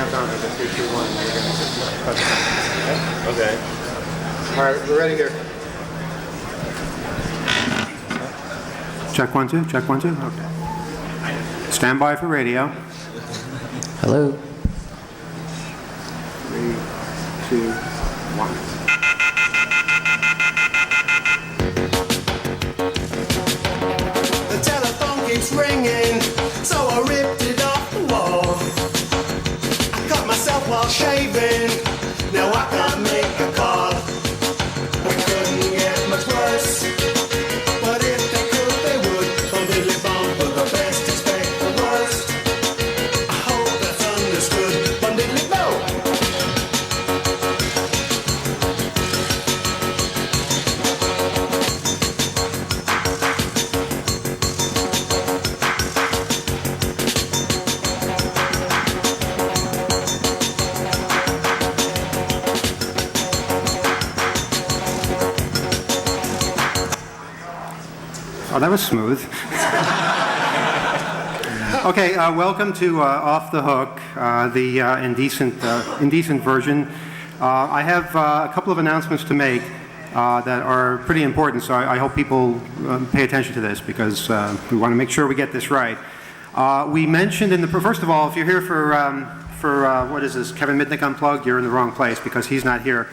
count down to 3, 2, 1, and you're going to Okay. All right, we're ready here. Check 1, 2, check 1, 2. Okay. Stand by for radio. Hello. 3, 2, 1. The telephone keeps ringing, so I ripped it off the wall. I cut myself while shaving, now I can't make a call. We couldn't get much worse, but if they could, they would. Bumdiddly bum for the best, expect the worst. I hope that's understood. Bumdiddly bo. Oh, that was smooth. Okay, welcome to Off the Hook, the indecent version. I have a couple of announcements to make that are pretty important, so I hope people pay attention to this because we want to make sure we get this right. We mentioned in the first of all, if you're here for what is this, Kevin Mitnick Unplugged, you're in the wrong place because he's not here.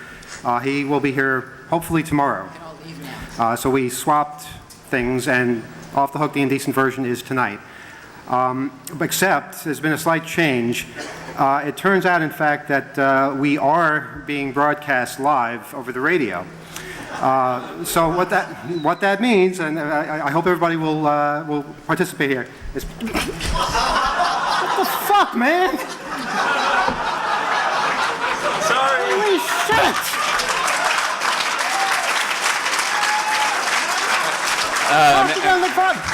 He will be here hopefully tomorrow. So we swapped things, and Off the Hook, the indecent version, is tonight. Except there's been a slight change. It turns out, in fact, that we are being broadcast live over the radio. So what that means, and I hope everybody will participate here. Is what the fuck, man? Sorry. Holy shit!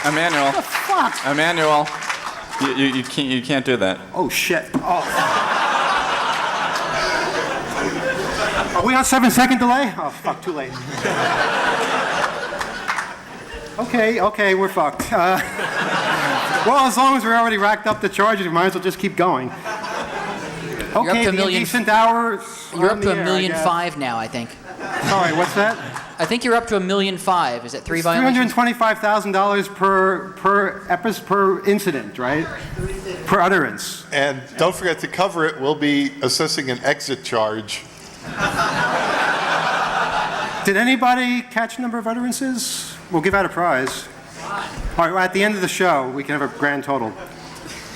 Emmanuel. What the fuck? Emmanuel, you can't do that. Oh shit! Oh. Are we on 7-second delay? Oh fuck! Too late. Okay, we're fucked. Well, as long as we're already racked up the charges, we might as well just keep going. Okay, the indecent hour. You're up to $1.5 million now, I think. Sorry, what's that? I think you're up to $1.5 million. Is it 3 violations? $325,000 per incident, right? Per utterance. And don't forget to cover it, we'll be assessing an exit charge. Did anybody catch a number of utterances? We'll give out a prize. All right, well, at the end of the show, we can have a grand total.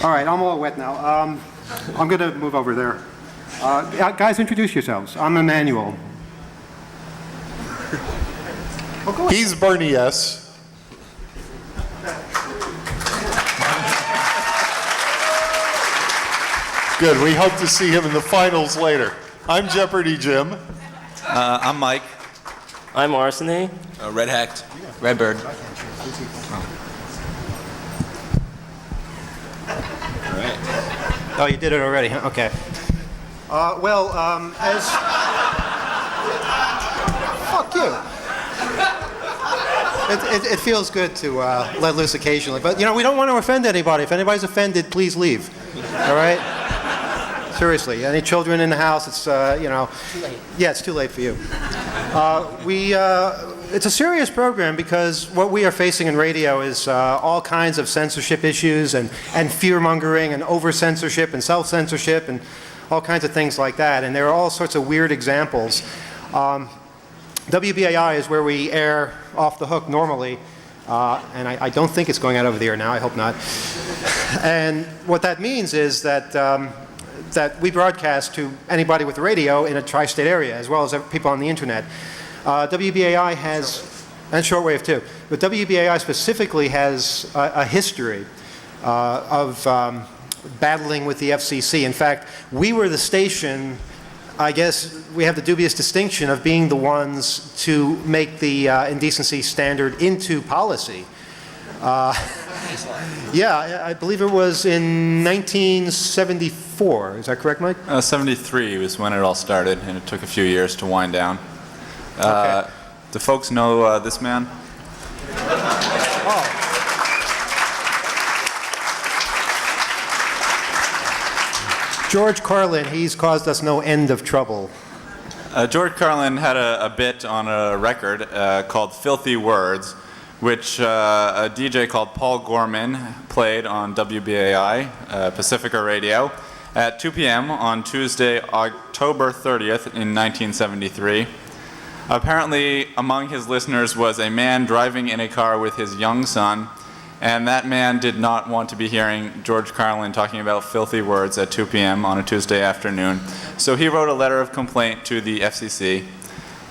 All right, I'm all wet now. I'm going to move over there. Guys, introduce yourselves. I'm Emmanuel. He's Bernie S. Good, we hope to see him in the finals later. I'm Jeopardy Jim. I'm Mike. I'm Arseny. Red Hacked. Redbird. Oh, you did it already, huh? Okay. As... Fuck you. It feels good to let loose occasionally, but, we don't want to offend anybody. If anybody's offended, please leave. All right? Seriously, any children in the house, it's, Too late. Yeah, it's too late for you. It's a serious program because what we are facing in radio is all kinds of censorship issues and fear-mongering and over-censorship and self-censorship and all kinds of things like that. And there are all sorts of weird examples. WBAI is where we air Off the Hook normally. And I don't think it's going out over the air now. I hope not. And what that means is that that we broadcast to anybody with radio in a tri-state area, as well as people on the internet. WBAI has, and shortwave too, but WBAI specifically has a history of battling with the FCC. In fact, we were the station, I guess we have the dubious distinction of being the ones to make the indecency standard into policy. Yeah, I believe it was in 1974. Is that correct, Mike? 73 was when it all started, and it took a few years to wind down. Okay. Do folks know this man? Oh. George Carlin, he's caused us no end of trouble. George Carlin had a bit on a record called Filthy Words, which a DJ called Paul Gorman played on WBAI, Pacifica Radio, at 2 p.m. on Tuesday, October 30th in 1973. Apparently, among his listeners was a man driving in a car with his young son, and that man did not want to be hearing George Carlin talking about filthy words at 2 p.m. on a Tuesday afternoon. So he wrote a letter of complaint to the FCC,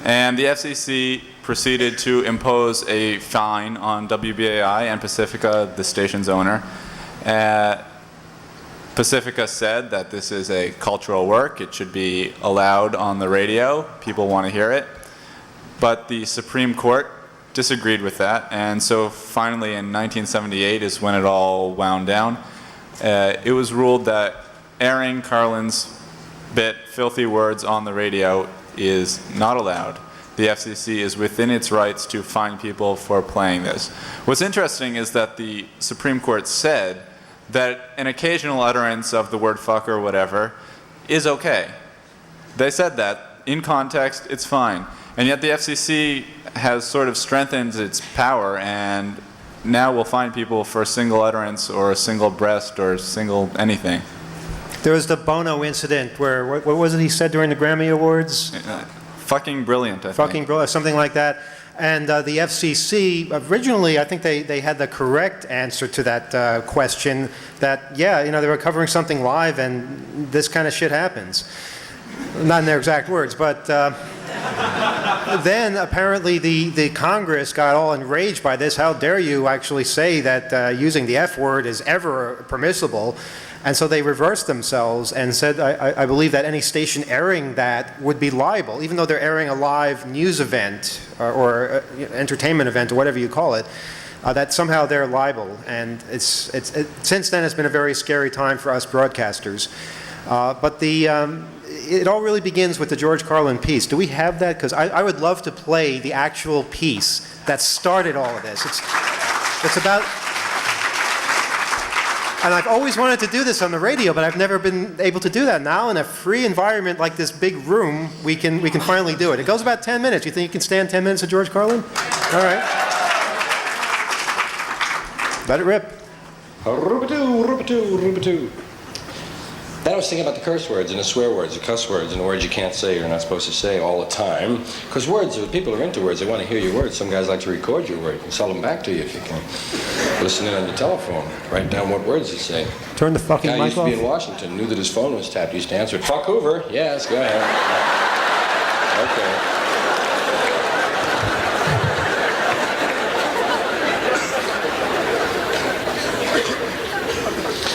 and the FCC proceeded to impose a fine on WBAI and Pacifica, the station's owner. Pacifica said that this is a cultural work. It should be allowed on the radio. People want to hear it. But the Supreme Court disagreed with that, and so finally in 1978 is when it all wound down. It was ruled that airing Carlin's bit, Filthy Words, on the radio is not allowed. The FCC is within its rights to fine people for playing this. What's interesting is that the Supreme Court said that an occasional utterance of the word fuck or whatever is okay. They said that. In context, it's fine. And yet the FCC has sort of strengthened its power, and now will fine people for a single utterance or a single breast or a single anything. There was the Bono incident where, what was it he said during the Grammy Awards? Fucking brilliant, I think. Fucking brilliant, something like that. And the FCC, originally, I think they had the correct answer to that question, that, yeah, you know, they were covering something live and this kind of shit happens. Not in their exact words, but then apparently the Congress got all enraged by this. How dare you actually say that using the F word is ever permissible? And so they reversed themselves and said, I believe that any station airing that would be liable, even though they're airing a live news event or entertainment event or whatever you call it, that somehow they're liable. And since then it's been a very scary time for us broadcasters. But it all really begins with the George Carlin piece. Do we have that? Because I would love to play the actual piece that started all of this. It's about, and I've always wanted to do this on the radio, but I've never been able to do that. Now in a free environment like this big room, we can finally do it. It goes about 10 minutes. You think you can stand 10 minutes of George Carlin? All right. Let it rip. Then I was thinking about the curse words and the swear words, the cuss words, and the words you can't say, you're not supposed to say all the time. Because words, people are into words, they want to hear your words. Some guys like to record your words and sell them back to you if you can. Listen in on your telephone, write down what words you say. Turn the fucking mic off. Guy used to be in Washington, knew that his phone was tapped, he used to answer it. Fuck Hoover, yes, go ahead. Okay.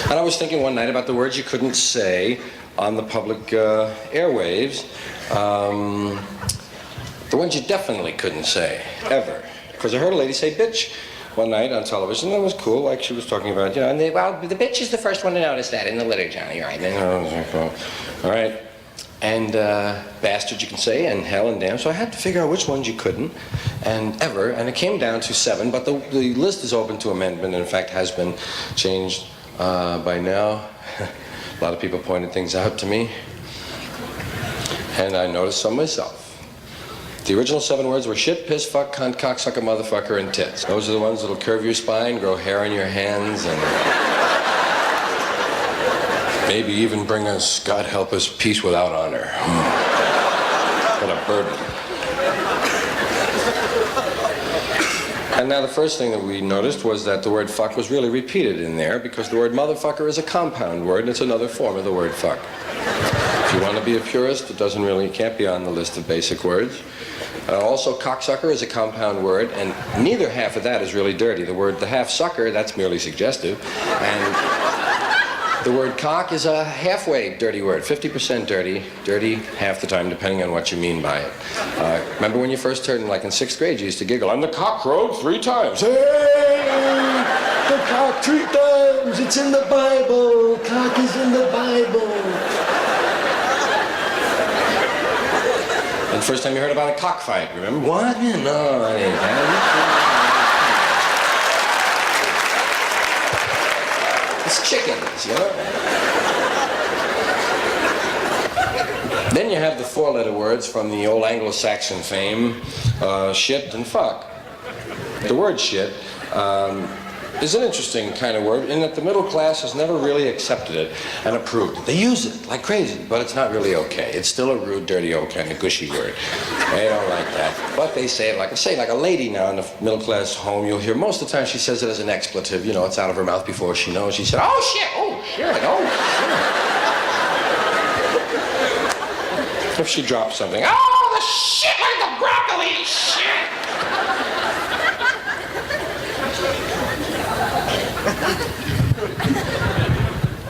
And I was thinking one night about the words you couldn't say on the public airwaves. The ones you definitely couldn't say, ever. Because I heard a lady say bitch one night on television. That was cool, like she was talking about, you know, and well, the bitch is the first one to notice that in the literature, right? All right. And bastard you can say, and hell and damn. So I had to figure out which ones you couldn't, and ever. And it came down to 7, but the list is open to amendment, and in fact has been changed by now. A lot of people pointed things out to me, and I noticed some myself. The original 7 words were shit, piss, fuck, cunt, cocksucker, motherfucker, and tits. Those are the ones that'll curve your spine, grow hair on your hands, and maybe even bring us, God help us, peace without honor. What a burden. And now the first thing that we noticed was that the word fuck was really repeated in there because the word motherfucker is a compound word and it's another form of the word fuck. If you want to be a purist, it can't be on the list of basic words. Also, cocksucker is a compound word, and neither half of that is really dirty. The half sucker, that's merely suggestive. And the word cock is a halfway dirty word, 50% dirty half the time, depending on what you mean by it. Remember when you first heard, like in 6th grade, you used to giggle, and the cock crowed 3 times. Hey, the cock 3 times, it's in the Bible, cock is in the Bible. And the first time you heard about a cockfight, remember? What? No, I ain't It's chickens, you know? Then you have the four-letter words from the old Anglo-Saxon fame, shit and fuck. The word shit is an interesting kind of word in that the middle class has never really accepted it and approved it. They use it like crazy, but it's not really okay. It's still a rude, dirty, old kind of gushy word. They don't like that. But they say it like a lady now in the middle class home, you'll hear most of the time she says it as an expletive. You know, it's out of her mouth before she knows. She said, oh shit, oh shit, oh shit. If she drops something, oh the shit, like the broccoli, shit.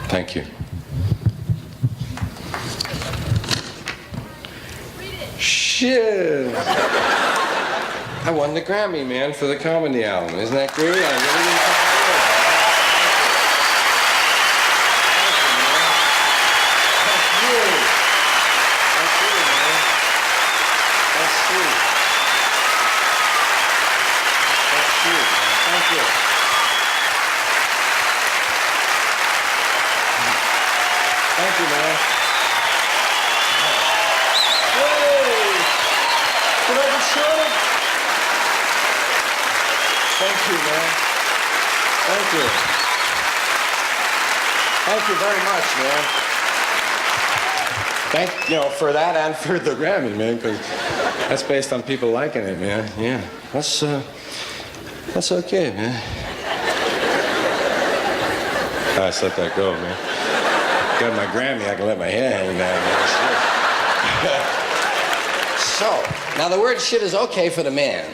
Thank you. Shit. I won the Grammy, man, for the comedy album. Isn't that great? I really didn't think Thank you, man. Yay! Did I get shorted? Thank you, man. Thank you. Thank you very much, man. For that and for the Grammy, man, because that's based on people liking it, man. Yeah, that's okay, man. I just let that go, man. Got my Grammy, I can let my hair hang down. So, now the word shit is okay for the man.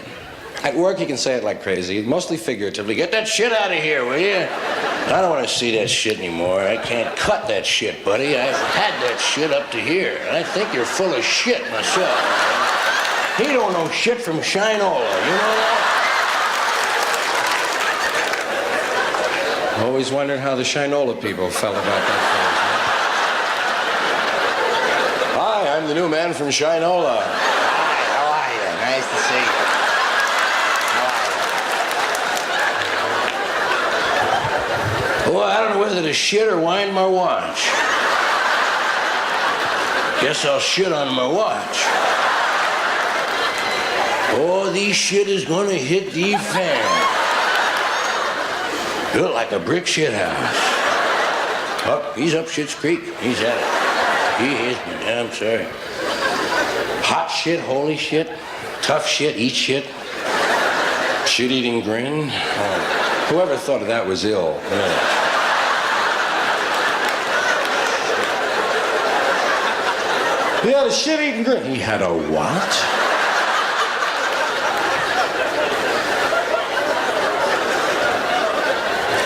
At work, you can say it like crazy, mostly figuratively. Get that shit out of here, will you? I don't want to see that shit anymore. I can't cut that shit, buddy. I've had that shit up to here. I think you're full of shit myself. He don't know shit from Shinola, you know that? Always wondered how the Shinola people felt about that phrase. Hi, I'm the new man from Shinola. Hi, how are you? Nice to see you. How are you? Well, I don't know whether to shit or wind my watch. Guess I'll shit on my watch. Oh, this shit is gonna hit the fan. You look like a brick shit house. He's up Shit's Creek. He's at it. He is, man. I'm sorry. Hot shit, holy shit. Tough shit, eat shit. Shit-eating grin. Whoever thought of that was ill. He had a shit-eating grin. He had a what?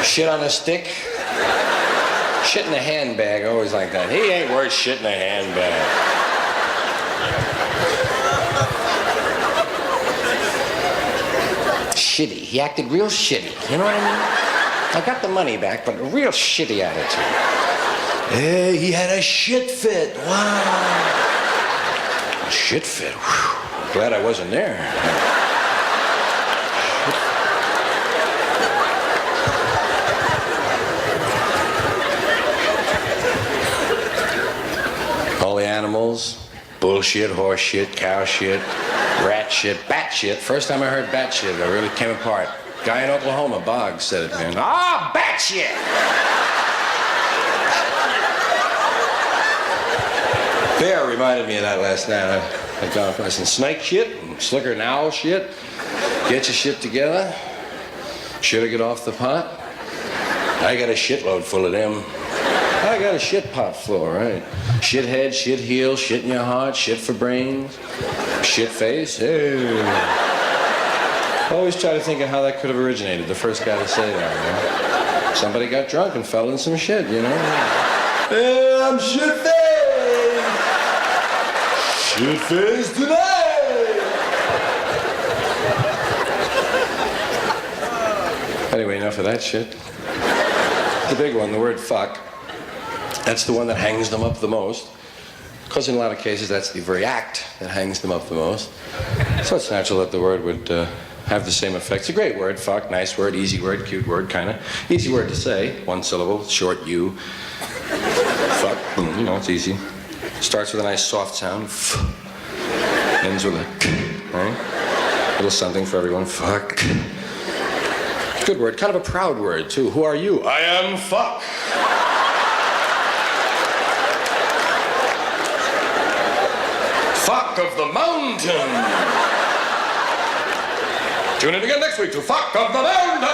Shit on a stick? Shit in a handbag, always like that. He ain't worth shit in a handbag. Shitty. He acted real shitty. You know what I mean? I got the money back, but a real shitty attitude. Hey, he had a shit fit. Wow. A shit fit. Whew. Glad I wasn't there. All the animals, bullshit, horse shit, cow shit, rat shit, bat shit. First time I heard bat shit, I really came apart. Guy in Oklahoma, Boggs, said it, man. Ah, bat shit! Bear reminded me of that last night. I'd gone across some snake shit and slicker and owl shit. Get your shit together. Should I get off the pot? I got a shitload full of them. I got a shit pot full, right? Shit head, shit heel, shit in your heart, shit for brains, shit face. Hey. Always try to think of how that could have originated. The first guy to say that, you know? Somebody got drunk and fell in some shit, you know? Hey, I'm shit face! Shit face tonight! Anyway, enough of that shit. The big one, the word fuck. That's the one that hangs them up the most, because in a lot of cases that's the very act that hangs them up the most. So it's natural that the word would have the same effect. It's a great word, fuck, nice word, easy word, cute word, kind of. Easy word to say, one syllable, short U. Fuck, you know, it's easy. Starts with a nice soft sound. Ends with a right? Little something for everyone. Fuck. Good word. Kind of a proud word, too. Who are you? I am fuck. Fuck of the mountain. Tune in again next week to Fuck of the Mountain.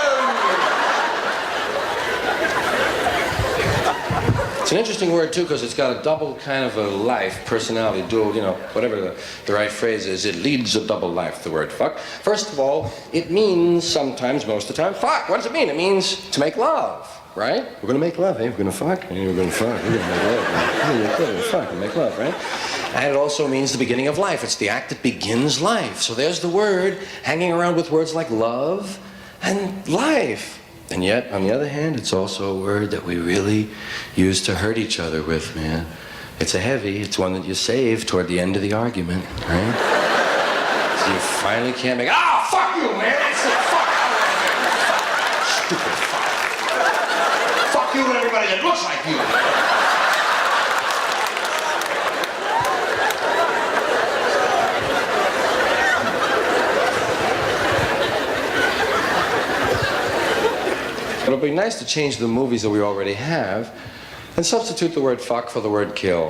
It's an interesting word, too, because it's got a double kind of a life, personality, dual, you know, whatever the right phrase is. It leads a double life, the word fuck. First of all, it means sometimes, most of the time, fuck. What does it mean? It means to make love, right? We're going to make love, eh? We're going to fuck, and we're going to fuck. We're going to make love. We're going to fuck and make love, right? And it also means the beginning of life. It's the act that begins life. So there's the word hanging around with words like love and life. And yet, on the other hand, it's also a word that we really use to hurt each other with, man. It's a heavy, it's one that you save toward the end of the argument, right? So you finally can't make, fuck you, man! That's it, fuck! Stupid fuck. Fuck you and everybody that looks like you. It would be nice to change the movies that we already have and substitute the word fuck for the word kill,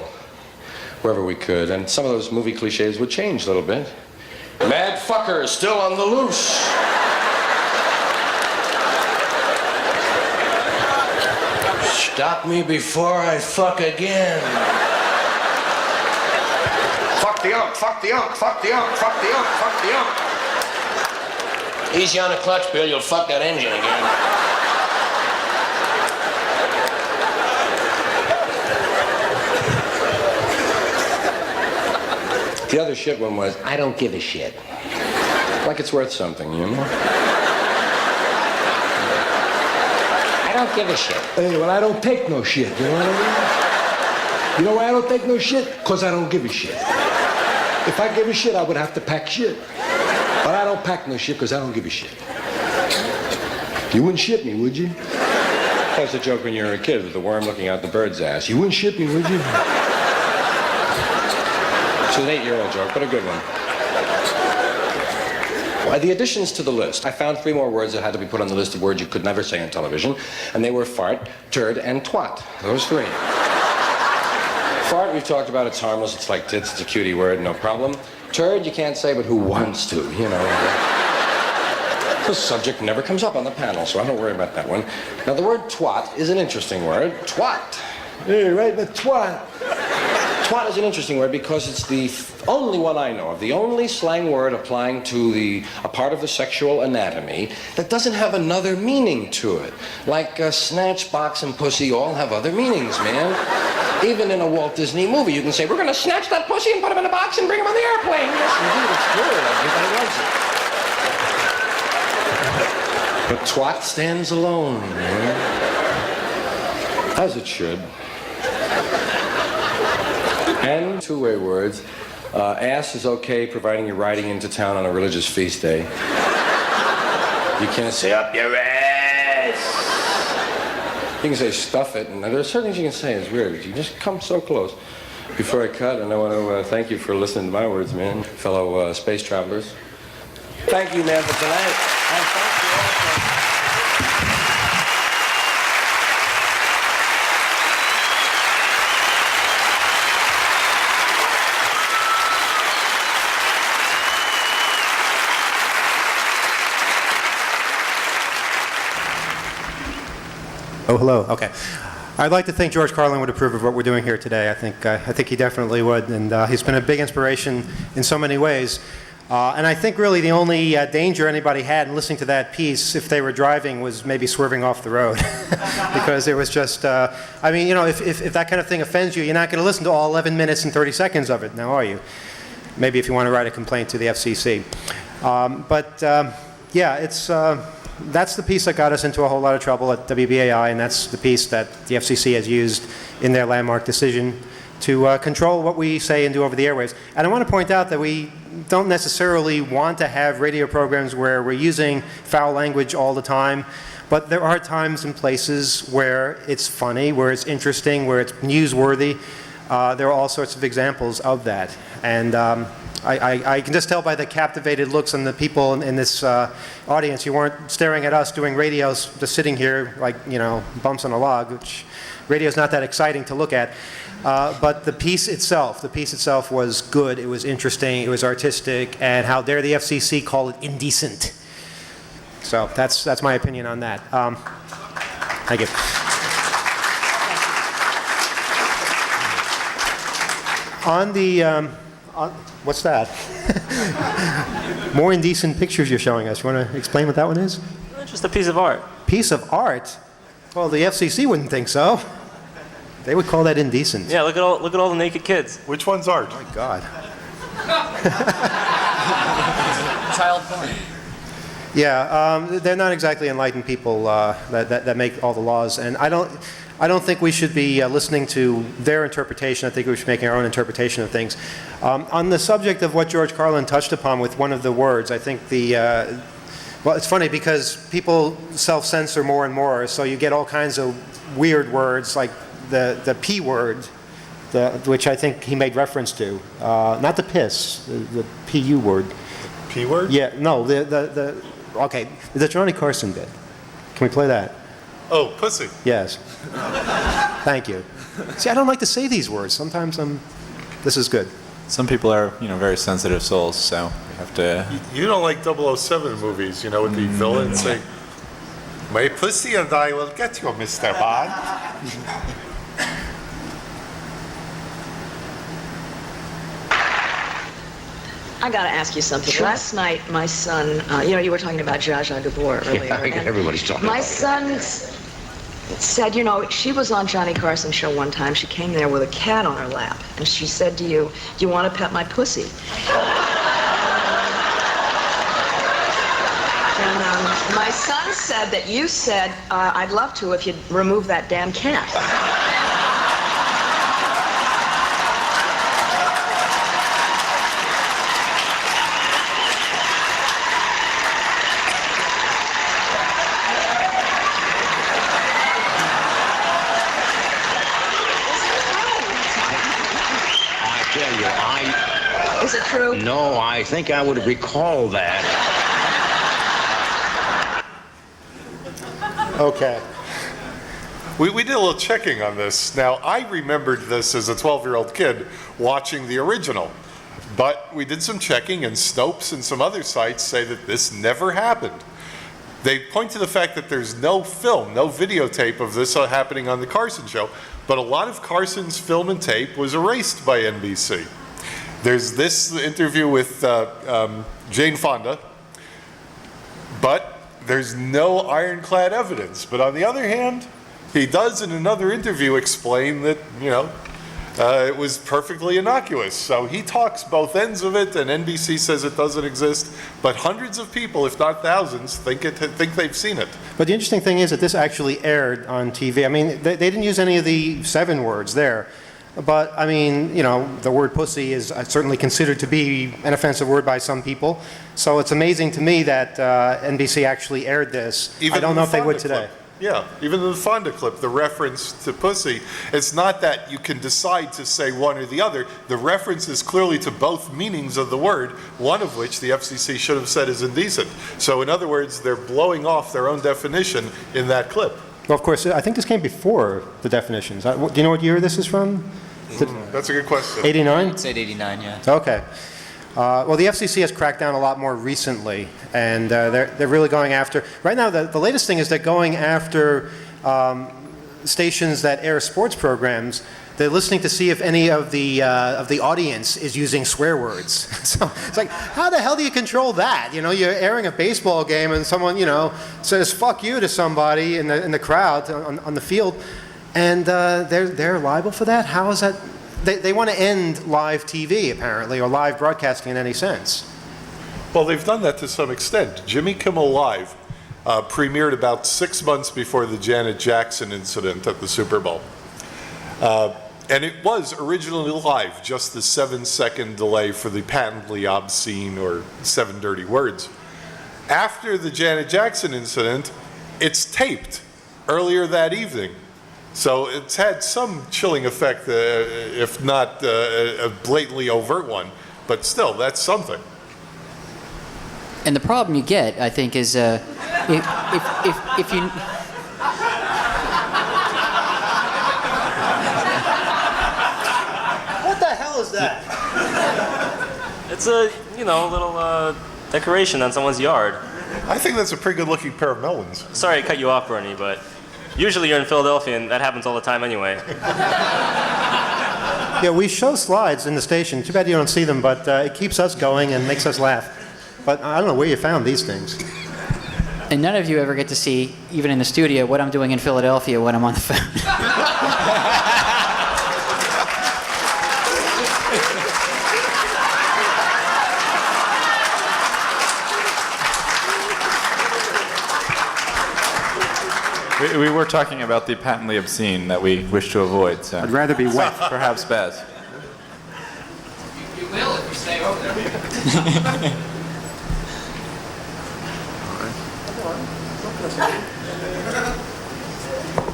wherever we could. And some of those movie cliches would change a little bit. Mad fucker is still on the loose. Stop me before I fuck again. Fuck the ump, fuck the ump, fuck the ump, fuck the ump, fuck the ump. Easy on the clutch, Bill, you'll fuck that engine again. The other shit one was, I don't give a shit. Like it's worth something, you know? I don't give a shit. Hey, well, I don't take no shit, you know what I mean? You know why I don't take no shit? Because I don't give a shit. If I give a shit, I would have to pack shit. But I don't pack no shit because I don't give a shit. You wouldn't shit me, would you? That was a joke when you were a kid with the worm looking out the bird's ass. You wouldn't shit me, would you? It's an 8-year-old joke, but a good one. Well, the additions to the list. I found 3 more words that had to be put on the list of words you could never say on television, and they were fart, turd, and twat. Those 3. Fart, we've talked about, it's harmless, it's like tits, it's a cutie word, no problem. Turd, you can't say, but who wants to, you know? The subject never comes up on the panel, so I don't worry about that one. Now, the word twat is an interesting word. Twat. Hey, right, the twat. Twat is an interesting word because it's the only one I know of, the only slang word applying to a part of the sexual anatomy that doesn't have another meaning to it. Like snatch, box, and pussy all have other meanings, man. Even in a Walt Disney movie, you can say, we're going to snatch that pussy and put him in a box and bring him on the airplane. Yes, indeed, it's true. Everybody loves it. But twat stands alone, man. As it should. And 2-way words. Ass is okay, providing you're riding into town on a religious feast day. You can't say up your ass. You can say stuff it, and there are certain things you can say. It's weird. You just come so close. Before I cut, and I want to thank you for listening to my words, man, fellow space travelers. Thank you, man, for tonight. And thank you also. Oh, hello. Okay. I'd like to think George Carlin would approve of what we're doing here today. I think he definitely would, and he's been a big inspiration in so many ways. And I think really the only danger anybody had in listening to that piece, if they were driving, was maybe swerving off the road, because it was just. I mean, you know, if that kind of thing offends you, you're not going to listen to all 11 minutes and 30 seconds of it, now are you? Maybe if you want to write a complaint to the FCC. Yeah, it's. That's the piece that got us into a whole lot of trouble at WBAI, and that's the piece that the FCC has used in their landmark decision to control what we say and do over the airwaves. And I want to point out that we don't necessarily want to have radio programs where we're using foul language all the time, but there are times and places where it's funny, where it's interesting, where it's newsworthy. there are all sorts of examples of that. And I can just tell by the captivated looks on the people in this audience, you weren't staring at us doing radios, just sitting here like, bumps on a log, which radio's not that exciting to look at. But the piece itself was good, it was interesting, it was artistic, and how dare the FCC call it indecent. So that's my opinion on that. Thank you. On the, what's that? More indecent pictures you're showing us. You want to explain what that one is? Just a piece of art. Piece of art? Well, the FCC wouldn't think so. They would call that indecent. Yeah, look at all the naked kids. Which one's art? Oh my God. Child porn. Yeah, they're not exactly enlightened people that make all the laws, and I don't think we should be listening to their interpretation. I think we should be making our own interpretation of things. On the subject of what George Carlin touched upon with one of the words, I think well, it's funny because people self-censor more and more, so you get all kinds of weird words like the P word, which I think he made reference to. Not the piss, the PU word. P word? Yeah, no, okay, the Johnny Carson bit. Can we play that? Oh, pussy. Yes. Thank you. See, I don't like to say these words. Sometimes this is good. Some people are, very sensitive souls, so we have to. You don't like 007 movies, with the villain saying, "My pussy and I will get you, Mr. Bond." I got to ask you something. Sure. Last night, my son, you were talking about Zsa Zsa Gabor earlier. Yeah, I think everybody's talking about it. My son said, she was on Johnny Carson's show one time. She came there with a cat on her lap, and she said to you, "Do you want to pet my pussy?" And my son said that you said, "I'd love to if you'd remove that damn cat." Is it true? No, I think I would recall that. Okay. We did a little checking on this. Now, I remembered this as a 12-year-old kid watching the original. But we did some checking, and Snopes and some other sites say that this never happened. They point to the fact that there's no film, no videotape of this happening on the Carson show, but a lot of Carson's film and tape was erased by NBC. There's this interview with Jane Fonda, but there's no ironclad evidence. But on the other hand, he does in another interview explain that, it was perfectly innocuous. So he talks both ends of it, and NBC says it doesn't exist. But hundreds of people, if not thousands, think they've seen it. But the interesting thing is that this actually aired on TV. I mean, they didn't use any of the 7 words there. But, I mean, the word pussy is certainly considered to be an offensive word by some people. So it's amazing to me that NBC actually aired this. I don't know if they would today. Yeah, even in the Fonda clip, the reference to pussy, it's not that you can decide to say one or the other. The reference is clearly to both meanings of the word, one of which the FCC should have said is indecent. So in other words, they're blowing off their own definition in that clip. Well, of course, I think this came before the definitions. Do you know what year this is from? That's a good question. 89? I'd say 89, yeah. Okay. Well, the FCC has cracked down a lot more recently, and they're really going after. Right now, the latest thing is they're going after stations that air sports programs. They're listening to see if any of the audience is using swear words. So it's like, how the hell do you control that? You're airing a baseball game, and someone says "fuck you" to somebody in the crowd on the field. And they're liable for that? How is that? They want to end live TV, apparently, or live broadcasting in any sense. Well, they've done that to some extent. Jimmy Kimmel Live premiered about 6 months before the Janet Jackson incident at the Super Bowl. And it was originally live, just the 7-second delay for the patently obscene or 7 dirty words. After the Janet Jackson incident, it's taped earlier that evening. So it's had some chilling effect, if not a blatantly overt one, but still, that's something. And the problem you get, I think, is if you... What the hell is that? It's a, little decoration on someone's yard. I think that's a pretty good looking pair of melons. Sorry to cut you off, Bernie, but usually you're in Philadelphia and that happens all the time anyway. Yeah, we show slides in the station. Too bad you don't see them, but it keeps us going and makes us laugh. But I don't know where you found these things. And none of you ever get to see, even in the studio, what I'm doing in Philadelphia when I'm on the phone. We were talking about the patently obscene that we wish to avoid, so I'd rather be wet. perhaps best. You will if you stay over there.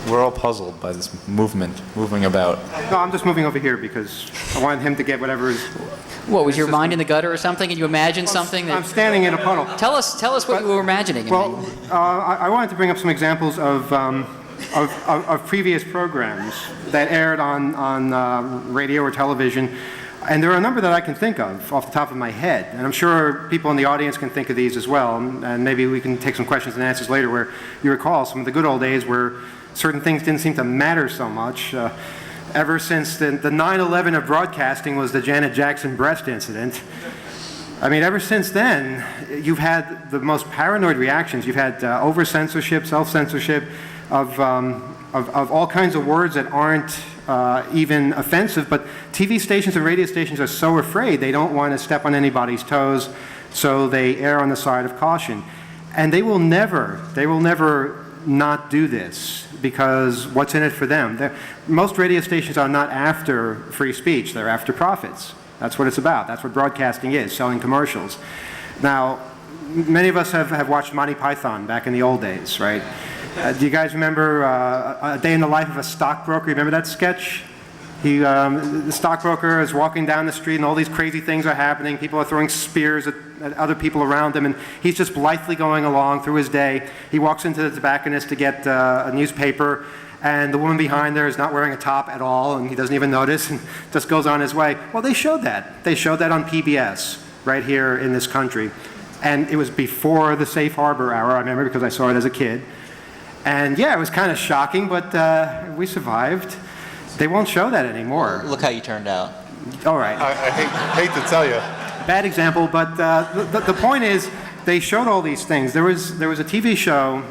We're all puzzled by this movement, moving about. No, I'm just moving over here because I wanted him to get whatever is... What, was your mind in the gutter or something? And you imagined something? I'm standing in a puddle. Tell us what you were imagining. Well, I wanted to bring up some examples of previous programs that aired on radio or television, and there are a number that I can think of off the top of my head, and I'm sure people in the audience can think of these as well, and maybe we can take some questions and answers later where you recall some of the good old days where certain things didn't seem to matter so much. Ever since the 9/11 of broadcasting was the Janet Jackson breast incident. I mean, ever since then, you've had the most paranoid reactions. You've had over-censorship, self-censorship of all kinds of words that aren't even offensive, but TV stations and radio stations are so afraid they don't want to step on anybody's toes, so they err on the side of caution. And they will never not do this, because what's in it for them? Most radio stations are not after free speech, they're after profits. That's what it's about. That's what broadcasting is, selling commercials. Now, many of us have watched Monty Python back in the old days, right? Do you guys remember A Day in the Life of a Stockbroker? Remember that sketch? The stockbroker is walking down the street and all these crazy things are happening. People are throwing spears at other people around him, and he's just blithely going along through his day. He walks into the tobacconist to get a newspaper, and the woman behind there is not wearing a top at all, and he doesn't even notice and just goes on his way. Well, they showed that. They showed that on PBS right here in this country. And it was before the safe harbor hour, I remember, because I saw it as a kid. And yeah, it was kind of shocking, but we survived. They won't show that anymore. Look how you turned out. All right. I hate to tell you. Bad example, but the point is, they showed all these things. There was a TV show,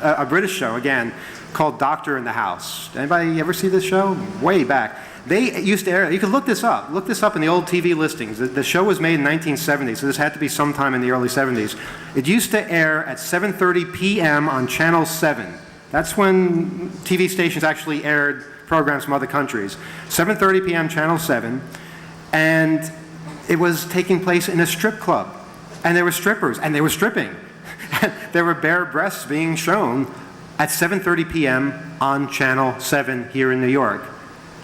a British show, again, called Doctor in the House. Anybody ever see this show? Way back. They used to air, you can look this up in the old TV listings. The show was made in 1970, so this had to be sometime in the early 70s. It used to air at 7:30 p.m. on Channel 7. That's when TV stations actually aired programs from other countries. 7:30 p.m. Channel 7, and it was taking place in a strip club. And there were strippers, and they were stripping. There were bare breasts being shown at 7:30 p.m. on Channel 7 here in New York.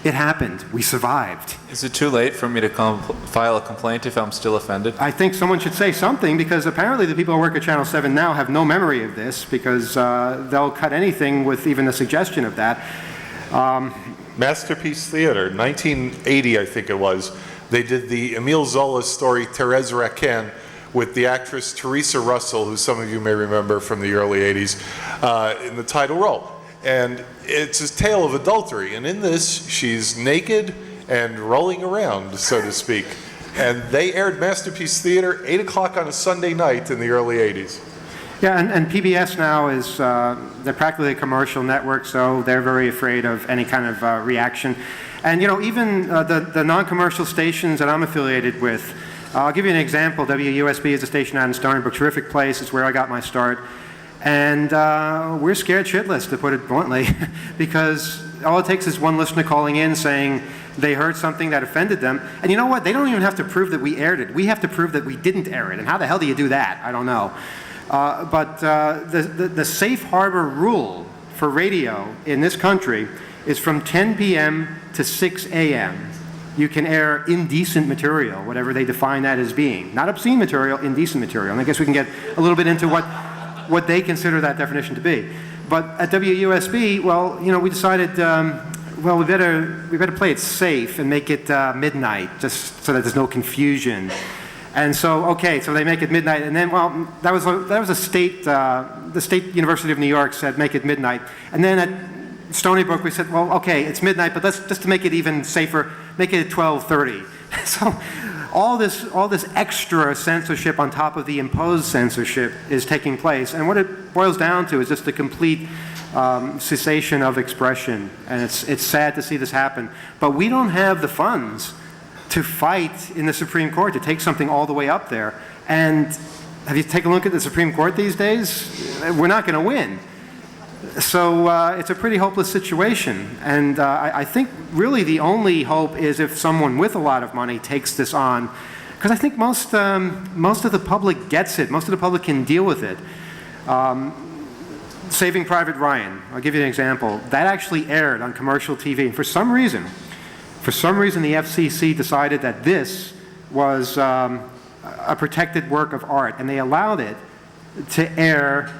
It happened. We survived. Is it too late for me to file a complaint if I'm still offended? I think someone should say something, because apparently the people who work at Channel 7 now have no memory of this, because they'll cut anything with even a suggestion of that. Masterpiece Theater, 1980, I think it was. They did the Emile Zola's story, Thérèse Raquin, with the actress Teresa Russell, who some of you may remember from the early 80s, in the title role. And it's a tale of adultery. And in this, she's naked and rolling around, so to speak. And they aired Masterpiece Theater, 8 o'clock on a Sunday night in the early 80s. Yeah, and PBS now is, they're practically a commercial network, so they're very afraid of any kind of reaction. And, you know, even the non-commercial stations that I'm affiliated with, I'll give you an example. WUSB is a station out in Stony Brook, terrific place. It's where I got my start. And we're scared shitless, to put it bluntly, because all it takes is one listener calling in saying they heard something that offended them. And you know what? They don't even have to prove that we aired it. We have to prove that we didn't air it. And how the hell do you do that? I don't know. But the safe harbor rule for radio in this country is from 10 p.m. to 6 a.m. You can air indecent material, whatever they define that as being. Not obscene material, indecent material. And I guess we can get a little bit into what they consider that definition to be. But at WUSB, well, you know, we decided, well, we better play it safe and make it midnight, just so that there's no confusion. And so, okay, so they make it midnight, and then, well, that was a state, the State University of New York said make it midnight. And then at Stony Brook, we said, well, okay, it's midnight, but let's, just to make it even safer, make it at 12:30. So all this extra censorship on top of the imposed censorship is taking place. And what it boils down to is just the complete cessation of expression. And it's sad to see this happen. But we don't have the funds to fight in the Supreme Court, to take something all the way up there. And have you taken a look at the Supreme Court these days? We're not going to win. So it's a pretty hopeless situation. And I think really the only hope is if someone with a lot of money takes this on. Because I think most of the public gets it. Most of the public can deal with it. Saving Private Ryan, I'll give you an example. That actually aired on commercial TV. And for some reason, the FCC decided that this was a protected work of art, and they allowed it to air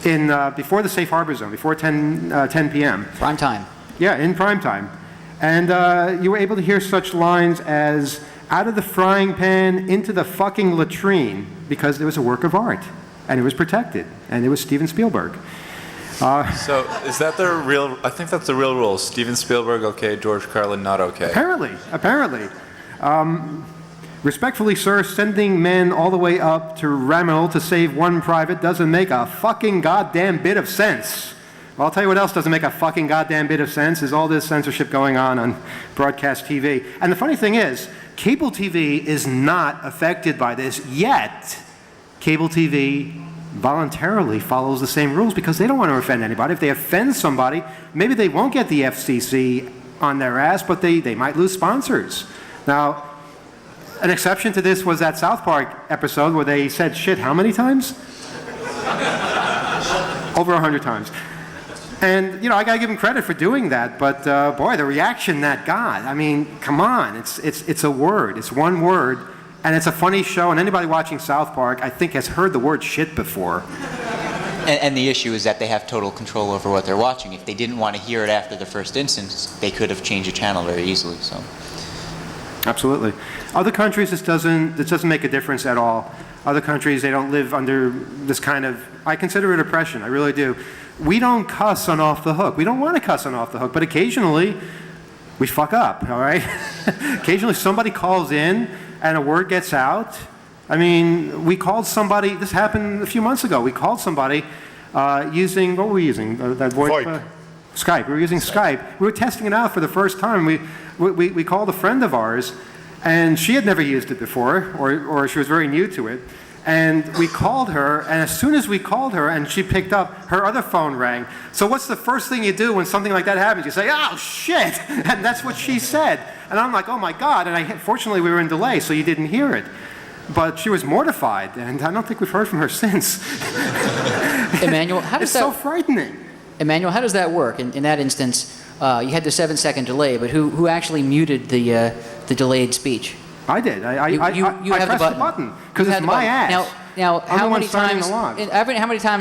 in before the safe harbor zone, before 10 p.m. Prime time. Yeah, in prime time. And you were able to hear such lines as, out of the frying pan into the fucking latrine, because it was a work of art, and it was protected, and it was Steven Spielberg. So is that the real, I think that's the real rule. Steven Spielberg, okay, George Carlin, not okay. Apparently. Respectfully, sir, sending men all the way up to Rameau to save one private doesn't make a fucking goddamn bit of sense. Well, I'll tell you what else doesn't make a fucking goddamn bit of sense is all this censorship going on broadcast TV. And the funny thing is, cable TV is not affected by this, yet cable TV voluntarily follows the same rules because they don't want to offend anybody. If they offend somebody, maybe they won't get the FCC on their ass, but they might lose sponsors. Now, an exception to this was that South Park episode where they said shit how many times? Over 100 times. And, you know, I got to give them credit for doing that, but boy, the reaction that got, I mean, come on, it's a word, it's one word, and it's a funny show, and anybody watching South Park, I think, has heard the word shit before. And the issue is that they have total control over what they're watching. If they didn't want to hear it after the first instance, they could have changed the channel very easily, so. Absolutely. Other countries, this doesn't make a difference at all. Other countries, they don't live under this kind of, I consider it oppression, I really do. We don't cuss on Off the Hook. We don't want to cuss on Off the Hook, but occasionally we fuck up, all right? Occasionally somebody calls in and a word gets out. I mean, we called somebody, this happened a few months ago, we called somebody using, what were we using? That voice? Skype. We were using Skype. We were testing it out for the first time. We called a friend of ours, and she had never used it before, or she was very new to it. And we called her, and as soon as we called her and she picked up, her other phone rang. So what's the first thing you do when something like that happens? You say, oh, shit! And that's what she said. And I'm like, oh, my God. And fortunately, we were in delay, so you didn't hear it. But she was mortified, and I don't think we've heard from her since. Emmanuel, how does it's so frightening. Emmanuel, how does that work? In that instance, you had the 7-second delay, but who actually muted the delayed speech? I did. I pressed the button because it's my ass. Now, how many times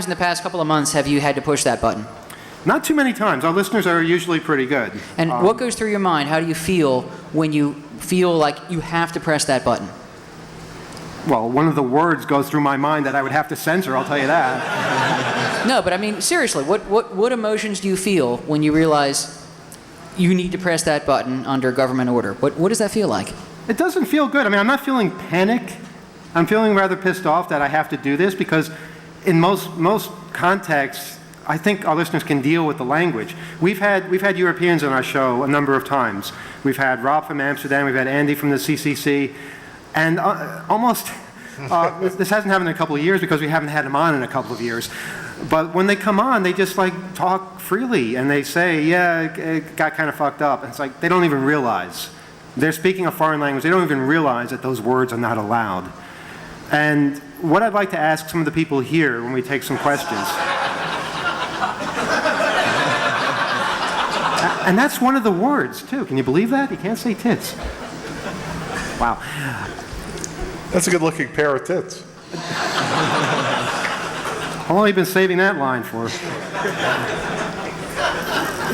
in the past couple of months have you had to push that button? Not too many times. Our listeners are usually pretty good. And what goes through your mind? How do you feel when you feel like you have to press that button? Well, one of the words goes through my mind that I would have to censor, I'll tell you that. No, but I mean, seriously, what emotions do you feel when you realize you need to press that button under government order? What does that feel like? It doesn't feel good. I mean, I'm not feeling panic. I'm feeling rather pissed off that I have to do this because in most contexts, I think our listeners can deal with the language. We've had Europeans on our show a number of times. We've had Rob from Amsterdam, we've had Andy from the CCC, and this hasn't happened in a couple of years because we haven't had them on in a couple of years. But when they come on, they just like talk freely and they say, yeah, it got kind of fucked up. And it's like they don't even realize. They're speaking a foreign language. They don't even realize that those words are not allowed. And what I'd like to ask some of the people here when we take some questions. And that's one of the words, too. Can you believe that? You can't say tits. Wow. That's a good-looking pair of tits. How long have you been saving that line for?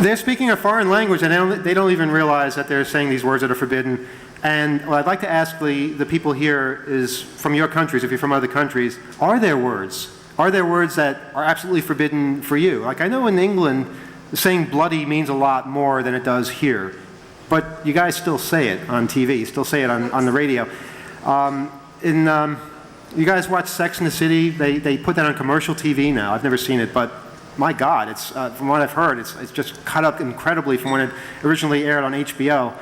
They're speaking a foreign language, and they don't even realize that they're saying these words that are forbidden. And what I'd like to ask the people here is, from your countries, if you're from other countries, are there words? Are there words that are absolutely forbidden for you? Like, I know in England, saying bloody means a lot more than it does here. But you guys still say it on TV. You still say it on the radio. You guys watch Sex and the City? They put that on commercial TV now. I've never seen it, but my God, it's from what I've heard, it's just cut up incredibly from when it originally aired on HBO.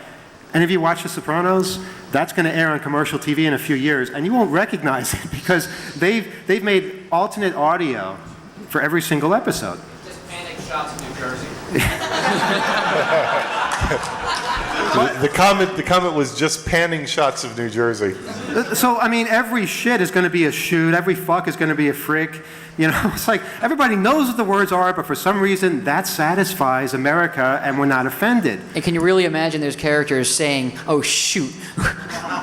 And if you watch The Sopranos, that's going to air on commercial TV in a few years, and you won't recognize it because they've made alternate audio for every single episode. Just panic shots of New Jersey. The comment was just panning shots of New Jersey. So, I mean, every shit is going to be a shoot. Every fuck is going to be a frick. You know, it's like everybody knows what the words are, but for some reason that satisfies America and we're not offended. And can you really imagine those characters saying, "Oh shoot,"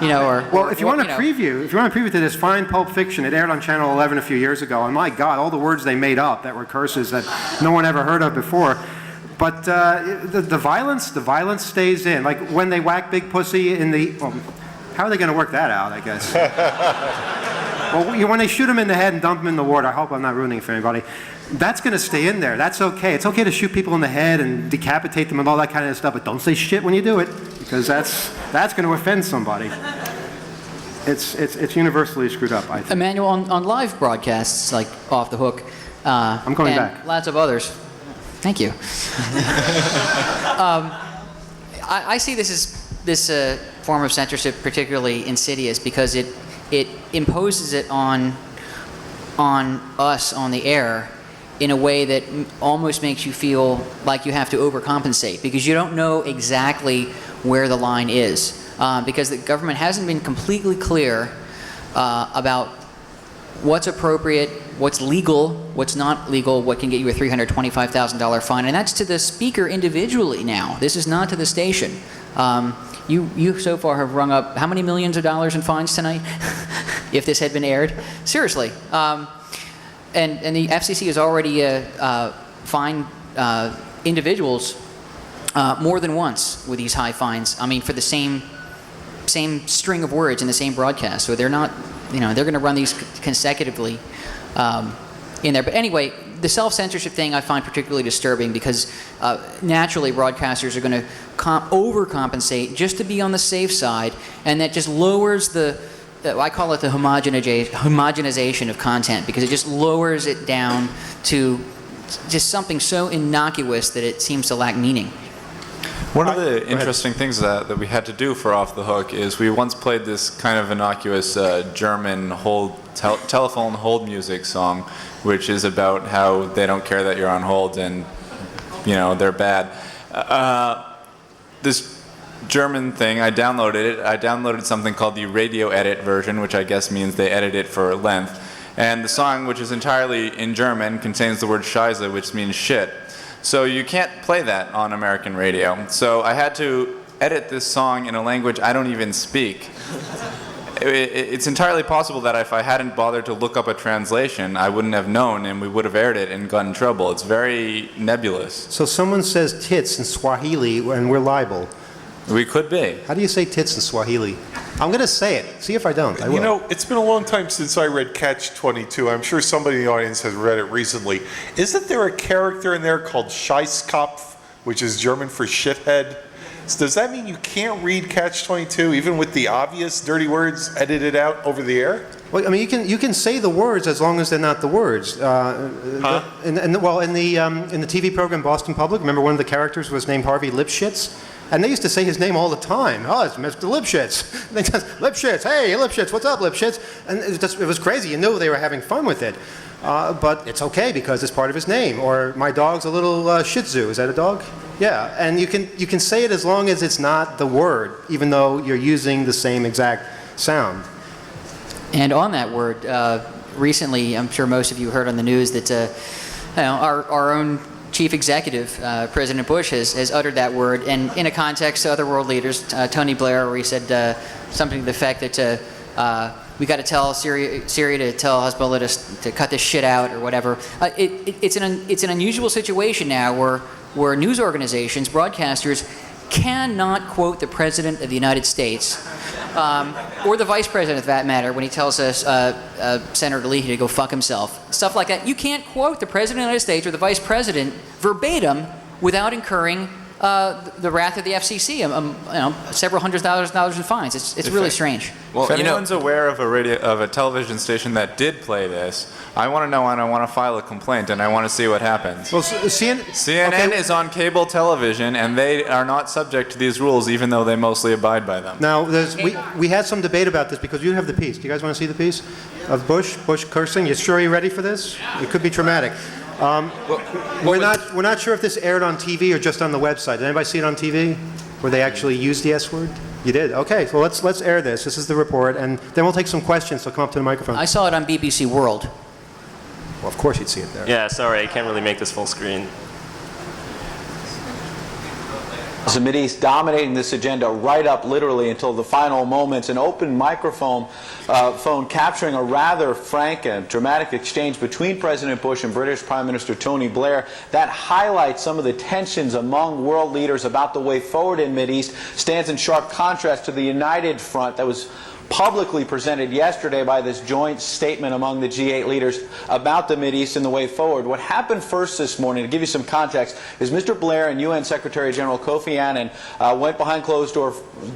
you know, or well, if you want to preview to this, find Pulp Fiction. It aired on Channel 11 a few years ago, and my God, all the words they made up that were curses that no one ever heard of before. But the violence stays in. Like when they whack Big Pussy in the, well, how are they going to work that out? I guess. Well, when they shoot him in the head and dump him in the water, I hope I'm not ruining it for anybody. That's going to stay in there. That's okay. It's okay to shoot people in the head and decapitate them and all that kind of stuff, but don't say shit when you do it, because that's going to offend somebody. It's universally screwed up, I think. Emmanuel, on live broadcasts like Off the Hook, I'm going and back. lots of others. Thank you. I see this form of censorship particularly insidious because it imposes it on us on the air in a way that almost makes you feel like you have to overcompensate because you don't know exactly where the line is because the government hasn't been completely clear about what's appropriate, what's legal, what's not legal, what can get you a $325,000 fine, and that's to the speaker individually now. This is not to the station. You so far have rung up how many millions of dollars in fines tonight, if this had been aired? Seriously. And the FCC has already fined individuals more than once with these high fines. I mean, for the same string of words in the same broadcast. So they're not, they're going to run these consecutively in there. But anyway, the self-censorship thing I find particularly disturbing because naturally broadcasters are going to overcompensate just to be on the safe side, and that just lowers I call it the homogenization of content because it just lowers it down to just something so innocuous that it seems to lack meaning. One of the interesting things that we had to do for Off the Hook is we once played this kind of innocuous German telephone hold music song, which is about how they don't care that you're on hold and, they're bad. This German thing, I downloaded it. I downloaded something called the radio edit version, which I guess means they edit it for length. And the song, which is entirely in German, contains the word Scheiße, which means shit. So you can't play that on American radio. So I had to edit this song in a language I don't even speak. It's entirely possible that if I hadn't bothered to look up a translation, I wouldn't have known and we would have aired it and got in trouble. It's very nebulous. So someone says tits in Swahili and we're liable. We could be. How do you say tits in Swahili? I'm going to say it. See if I don't. I will. It's been a long time since I read Catch-22. I'm sure somebody in the audience has read it recently. Isn't there a character in there called Scheißkopf, which is German for shithead? So does that mean you can't read Catch-22 even with the obvious dirty words edited out over the air? Well, I mean, you can say the words as long as they're not the words. In the TV program Boston Public, remember one of the characters was named Harvey Lipschitz? And they used to say his name all the time. Oh, it's Mr. Lipschitz. They just, Lipschitz, hey, Lipschitz, what's up, Lipschitz? And it was crazy. You knew they were having fun with it. But it's okay because it's part of his name. Or my dog's a little Shih Tzu. Is that a dog? Yeah. And you can say it as long as it's not the word, even though you're using the same exact sound. And on that word, recently, I'm sure most of you heard on the news that our own chief executive, President Bush, has uttered that word, and in a context to other world leaders, Tony Blair, where he said something to the effect that we got to tell Syria to tell Hezbollah to cut this shit out or whatever. It's an unusual situation now where news organizations, broadcasters, cannot quote the President of the United States, or the Vice President, for that matter, when he tells us Senator Leahy to go fuck himself. Stuff like that. You can't quote the President of the United States or the Vice President verbatim without incurring the wrath of the FCC, several $100,000 in fines. It's really strange. Well, if anyone's aware of a television station that did play this, I want to know and I want to file a complaint and I want to see what happens. Well, CNN is on cable television and they are not subject to these rules, even though they mostly abide by them. Now, we had some debate about this because you have the piece. Do you guys want to see the piece of Bush cursing? You sure you're ready for this? It could be traumatic. We're not sure if this aired on TV or just on the website. Did anybody see it on TV, where they actually used the S word? You did. Okay. So let's air this. This is the report, and then we'll take some questions. So come up to the microphone. I saw it on BBC World. Well, of course you'd see it there. Yeah, sorry, I can't really make this full screen. The Mideast dominating this agenda right up literally until the final moments. An open microphone phone capturing a rather frank and dramatic exchange between President Bush and British Prime Minister Tony Blair that highlights some of the tensions among world leaders about the way forward in Mideast, stands in sharp contrast to the united front that was publicly presented yesterday by this joint statement among the G8 leaders about the Mideast and the way forward. What happened first this morning, to give you some context, is Mr. Blair and UN Secretary General Kofi Annan went behind closed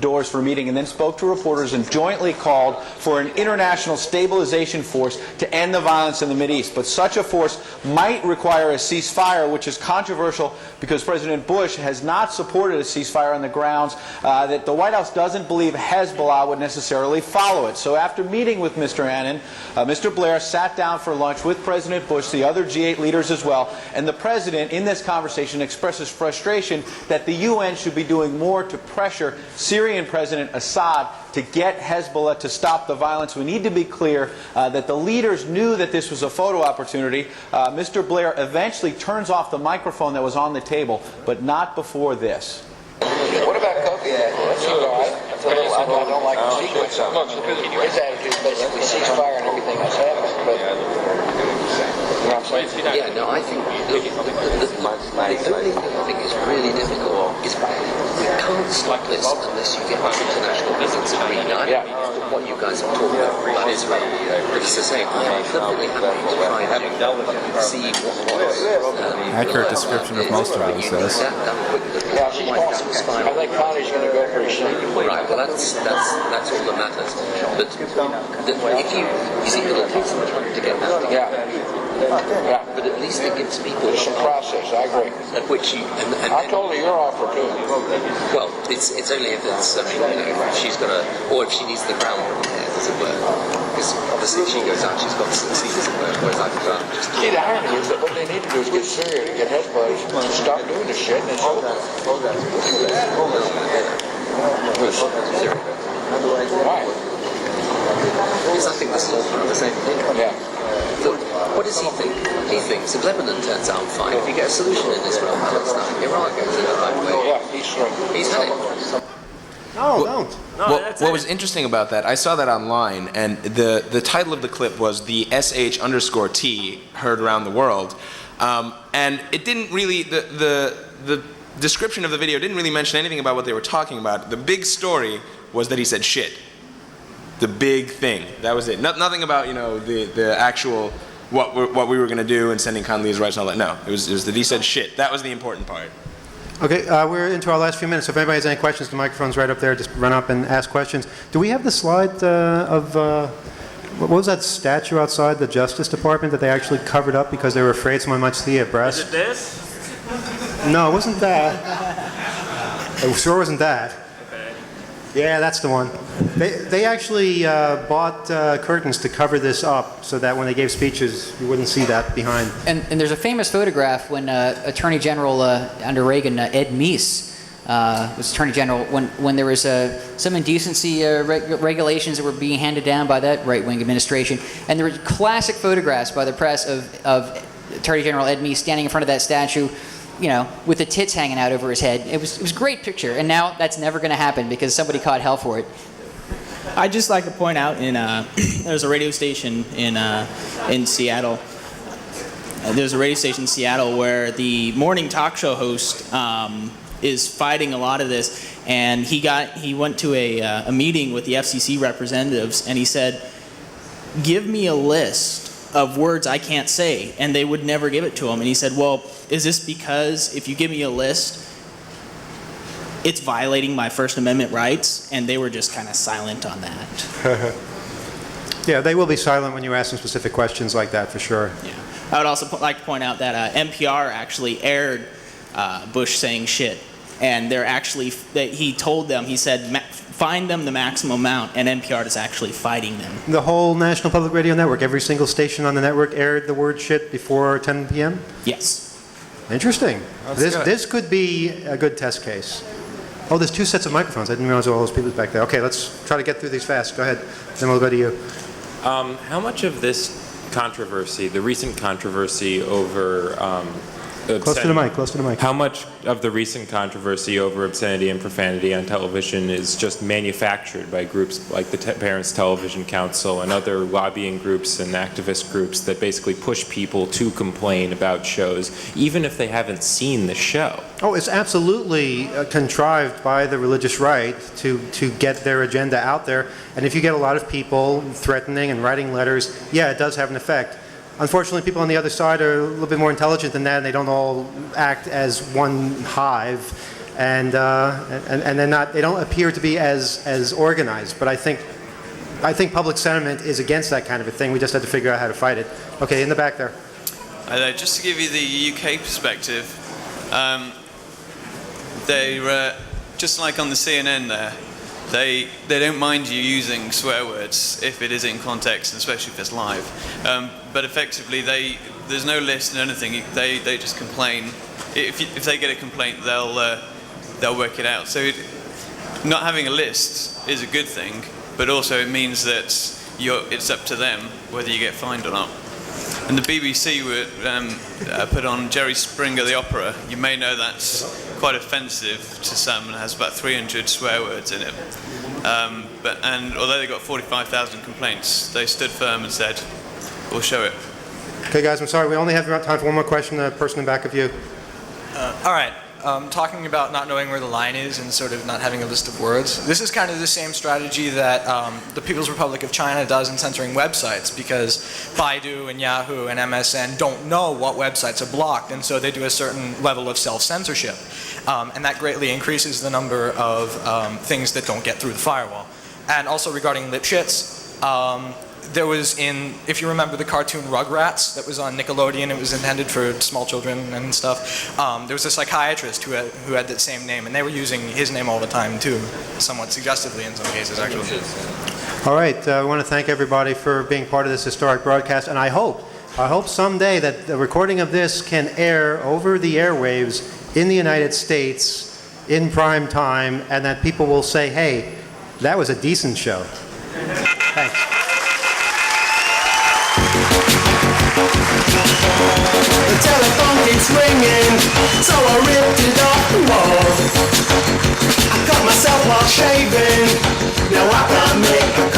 doors for a meeting and then spoke to reporters and jointly called for an international stabilization force to end the violence in the Mideast. But such a force might require a ceasefire, which is controversial because President Bush has not supported a ceasefire on the grounds that the White House doesn't believe Hezbollah would necessarily follow it. So after meeting with Mr. Annan, Mr. Blair sat down for lunch with President Bush, the other G8 leaders as well, and the President in this conversation expresses frustration that the UN should be doing more to pressure Syrian President Assad to get Hezbollah to stop the violence. We need to be clear that the leaders knew that this was a photo opportunity. Mr. Blair eventually turns off the microphone that was on the table, but not before this. What about Kofi? That's all right. I don't like the sequence of it. His attitude is basically ceasefire and everything that's happening. But, you know what I'm saying? Yeah, no, I think the only thing I think is really difficult is we can't stop this unless you get international business agreed. Now, what you guys are talking about Israel, but it's the same. I'm perfectly happy to try and see what Accurate description of most of this is. I think Connie's going to go pretty soon. Right, well that's all that matters. But if you see, it'll take some time to get that together. Yeah. But at least it gives people a process. I agree. At which you and I told her your offer too. Well, it's only if it's if she's got or if she needs the ground prepared, as it were. Because obviously if she goes out, she's got to succeed, as it were. Whereas I can go out and just. See, the irony is that what they need to do is get Syria to get Hezbollah to stop doing this shit, and it's over. Why? Because I think this is all part of the same thing. Yeah. Look, what does he think? He thinks if Lebanon turns out fine, if you get a solution in Israel, Palestine, Iraq goes in the right way. He's had it. No, don't. What was interesting about that, I saw that online, and the title of the clip was the sh_T heard around the world, and it didn't really, the description of the video didn't really mention anything about what they were talking about. The big story was that he said shit. The big thing. That was it. Nothing about, the actual what we were going to do and sending Condoleezza Rice and all that. No, it was that he said shit. That was the important part. Okay, we're into our last few minutes. So if anybody has any questions, the microphone's right up there. Just run up and ask questions. Do we have the slide of what was that statue outside the Justice Department that they actually covered up because they were afraid someone might see a breast? Is it this? No, it wasn't that. It sure wasn't that. Okay. Yeah, that's the one. They actually bought curtains to cover this up so that when they gave speeches, you wouldn't see that behind. And there's a famous photograph when Attorney General under Reagan, Ed Meese, was Attorney General, when there was some indecency regulations that were being handed down by that right-wing administration. And there were classic photographs by the press of Attorney General Ed Meese standing in front of that statue with the tits hanging out over his head. It was a great picture, and now that's never going to happen because somebody caught hell for it. I'd just like to point out there's a radio station in Seattle. There's a radio station in Seattle where the morning talk show host is fighting a lot of this, and he went to a meeting with the FCC representatives, and he said, "Give me a list of words I can't say," and they would never give it to him. And he said, "Well, is this because if you give me a list, it's violating my First Amendment rights?" And they were just kind of silent on that. Yeah, they will be silent when you ask them specific questions like that, for sure. Yeah. I would also like to point out that NPR actually aired Bush saying shit, and he told them, he said, find them the maximum amount, and NPR is actually fighting them. The whole National Public Radio Network, every single station on the network aired the word shit before 10 p.m.? Yes. Interesting. That's good. This could be a good test case. Oh, there's 2 sets of microphones. I didn't realize all those people back there. Okay, let's try to get through these fast. Go ahead. Then we'll go to you. How much of this controversy, the recent controversy over Close to the mic. how much of the recent controversy over obscenity and profanity on television is just manufactured by groups like the Parents Television Council and other lobbying groups and activist groups that basically push people to complain about shows, even if they haven't seen the show? Oh, it's absolutely contrived by the religious right to get their agenda out there. And if you get a lot of people threatening and writing letters, yeah, it does have an effect. Unfortunately, people on the other side are a little bit more intelligent than that, and they don't all act as one hive, and they're not. They don't appear to be as organized. But I think public sentiment is against that kind of a thing. We just have to figure out how to fight it. Okay, in the back there. Just to give you the UK perspective, they're just like on the CNN there. They don't mind you using swear words if it is in context, and especially if it's live. But effectively, there's no list and anything. They just complain. If they get a complaint, they'll work it out. So not having a list is a good thing, but also it means that it's up to them whether you get fined or not. And the BBC would put on Jerry Springer the Opera. You may know that's quite offensive to some and has about 300 swear words in it. And although they got 45,000 complaints, they stood firm and said, "We'll show it." Okay, guys, I'm sorry. We only have time for one more question. The person in back of you. All right. Talking about not knowing where the line is and sort of not having a list of words. This is kind of the same strategy that the People's Republic of China does in censoring websites, because Baidu and Yahoo and MSN don't know what websites are blocked, and so they do a certain level of self-censorship. And that greatly increases the number of things that don't get through the firewall. And also regarding lipshits, there was if you remember the cartoon Rugrats that was on Nickelodeon, it was intended for small children and stuff. There was a psychiatrist who had that same name, and they were using his name all the time too, somewhat suggestively in some cases actually. All right, I want to thank everybody for being part of this historic broadcast, and I hope someday that the recording of this can air over the airwaves in the United States in prime time, and that people will say, "Hey, that was a decent show." Thanks. The telephone keeps ringing, so I ripped it off the wall. I cut myself while shaving, now I can't make a